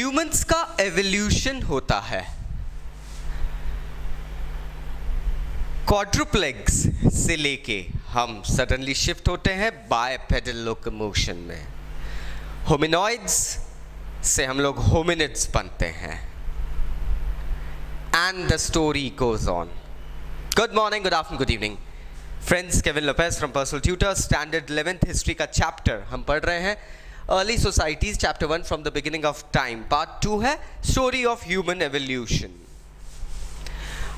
Humans का evolution होता है क्वाड्रुप्लेग्स से लेके हम सडनली शिफ्ट होते हैं बायपेडल लोकोमोशन में। होमिनॉइड्स से हम लोग होमिनिड्स बनते हैं and the story goes on. Good morning, good afternoon, good evening friends. Kevin Lopez from personal tutor, standard 11th history का चैप्टर हम पढ़ रहे हैं। Early societies chapter 1 from the beginning of time, part 2 है story of human evolution.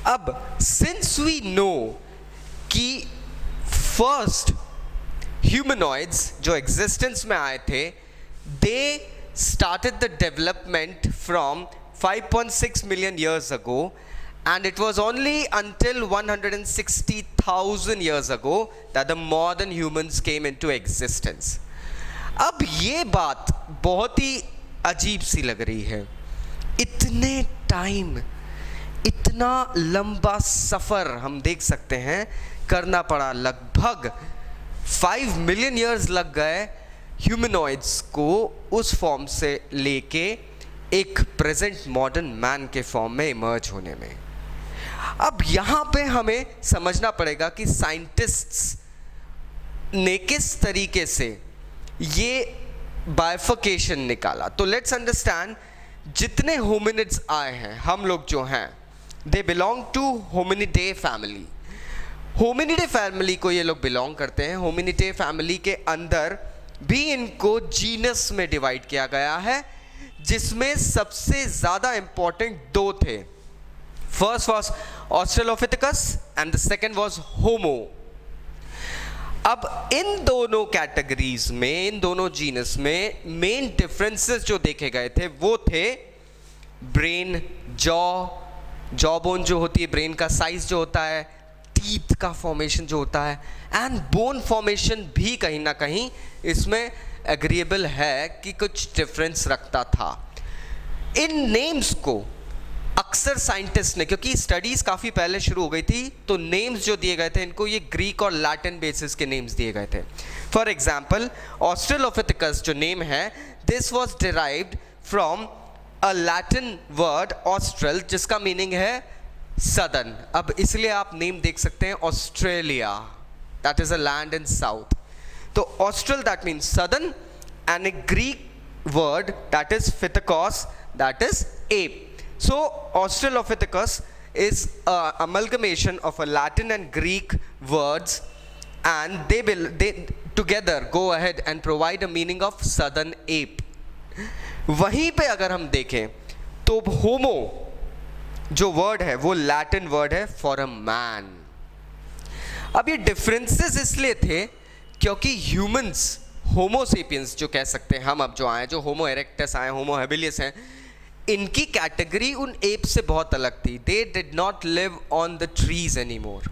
अब since we know कि first humanoids जो existence में आए थे, दे started the development from 5.6 million years ago, and it was only until 160,000 years ago that the modern humans came into existence. अब ये बात बहुत ही अजीब सी लग रही है। इतने टाइम, इतना लंबा सफ़र हम देख सकते हैं करना पड़ा। लगभग 5 मिलियन ईयर्स लग गए ह्यूमनॉइड्स को उस फॉर्म से लेके एक प्रेजेंट मॉडर्न मैन के फॉर्म में इमर्ज होने में। अब यहाँ पे हमें समझना पड़ेगा कि साइंटिस्ट्स ने किस तरीके से ये बाइफर्केशन निकाला। तो लेट्स अंडरस्टैंड, जितने होमिनिड्स आए हैं, हम लोग जो हैं, they belong to Hominidae family. Hominidae family को ये लोग बिलोंग करते हैं। होमिनिडे फैमिली के अंदर भी इनको जीनस में डिवाइड किया गया है, जिसमें सबसे ज़्यादा इंपॉर्टेंट दो थे। First was Australopithecus and the second was Homo. अब इन दोनों कैटेगरीज में, इन दोनों जीनस में मेन डिफरेंसेस जो देखे गए थे वो थे ब्रेन, जॉ बोन जो होती है, ब्रेन का साइज जो होता है, टीथ का फॉर्मेशन जो होता है, एंड बोन फॉर्मेशन भी कहीं ना कहीं इसमें एग्रीएबल है कि कुछ डिफरेंस रखता था। इन नेम्स को अक्सर साइंटिस्ट ने, क्योंकि स्टडीज काफ़ी पहले शुरू हो गई थी, तो नेम्स जो दिए गए थे इनको ये ग्रीक और लैटिन बेसिस के नेम्स दिए गए थे। फॉर एग्जाम्पल, ऑस्ट्रेलोपिथेकस जो नेम है, this was derived from a Latin word austral, जिसका मीनिंग है सदर्न। अब इसलिए आप नेम देख सकते हैं Australia, that is a land in south. तो austral that means southern, and a Greek word that is pithecus, दैट इज ape. So Australopithecus is an amalgamation of a Latin and Greek words, and they together go ahead and provide a meaning of southern ape. वहीं पे अगर हम देखें तो होमो जो word है वो लैटिन वर्ड है फॉर अ मैन। अब ये डिफरेंसेस इसलिए थे क्योंकि ह्यूमंस, होमो सेपियंस जो कह सकते हैं हम, अब जो आए, जो होमो इरेक्टस आए, होमो हेबिलियस हैं, इनकी कैटेगरी उन एप से बहुत अलग थी। They did not live on ड ट्रीज एनी मोर।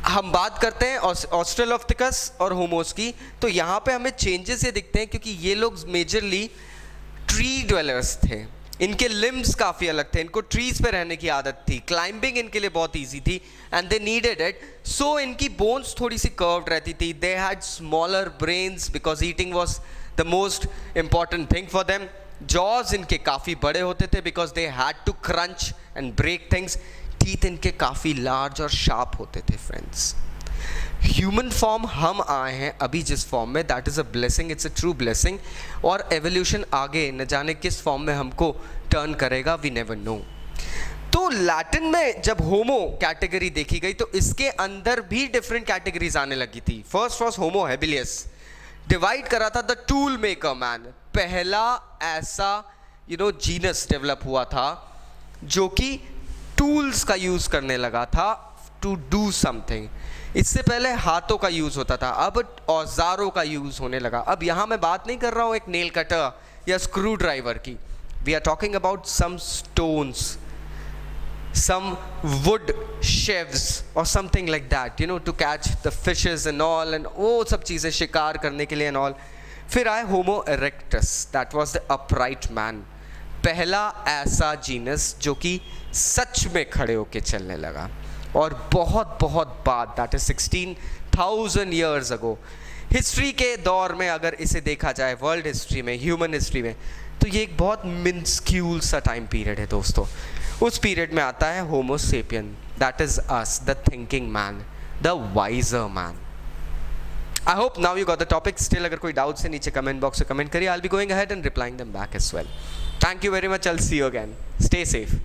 हम बात करते हैं ऑस्ट्रेलोपिथेकस और होमोस की, तो यहाँ पे हमें चेंजेस ये दिखते हैं क्योंकि ये लोग मेजरली ट्री ड्वेलर्स थे। इनके लिम्स काफ़ी अलग थे, इनको ट्रीज पे रहने की आदत थी, क्लाइंबिंग इनके लिए बहुत ईजी थी, and they needed it. So इनकी बोन्स थोड़ी सी कर्व्ड रहती थी। They had smaller brains because eating was the most important thing for them. Jaws इनके काफ़ी बड़े होते थे because they had to crunch and break things. Teeth इनके काफ़ी लार्ज और शार्प होते थे। फ्रेंड्स, ह्यूमन फॉर्म हम आए हैं अभी जिस फॉर्म में, that is a blessing, it's a true blessing. और एवोल्यूशन आगे न जाने किस फॉर्म में हमको टर्न करेगा, वी नेवर नो। तो लैटिन में जब होमो कैटेगरी देखी गई तो इसके अंदर भी डिफरेंट कैटेगरीज आने लगी थी। फर्स्ट वॉज होमो हेबिलियस, डिवाइड करा था द टूल मेकर मैन। पहला ऐसा जीनस डेवलप हुआ था जो कि टूल्स का यूज करने लगा था टू डू समथिंग। इससे पहले हाथों का यूज होता था, अब औजारों का यूज होने लगा। अब यहां मैं बात नहीं कर रहा हूं एक नेल कटर या स्क्रू ड्राइवर की। We are talking about some stones, some wood sheaves or something like that, to catch the fishes and all, and वो सब चीज़ें शिकार करने के लिए and all. फिर आए होमो erectus, that was the upright man. पहला ऐसा जीनस जो कि सच में खड़े होके चलने लगा। और बहुत बहुत बाद, that is 16,000 years ago, history के दौर में अगर इसे देखा जाए, वर्ल्ड हिस्ट्री में, ह्यूमन हिस्ट्री में, तो ये एक बहुत मिन्स्क्यूल सा टाइम पीरियड है दोस्तों। उस पीरियड में आता है Homo sapien, that is us, the thinking man, the wiser man. I hope now you got the topic. Still अगर कोई डाउट्स है नीचे कमेंट बॉक्स में कमेंट करिए, I will be going ahead and replying them back as well. Thank you very much, I will see you again, stay safe.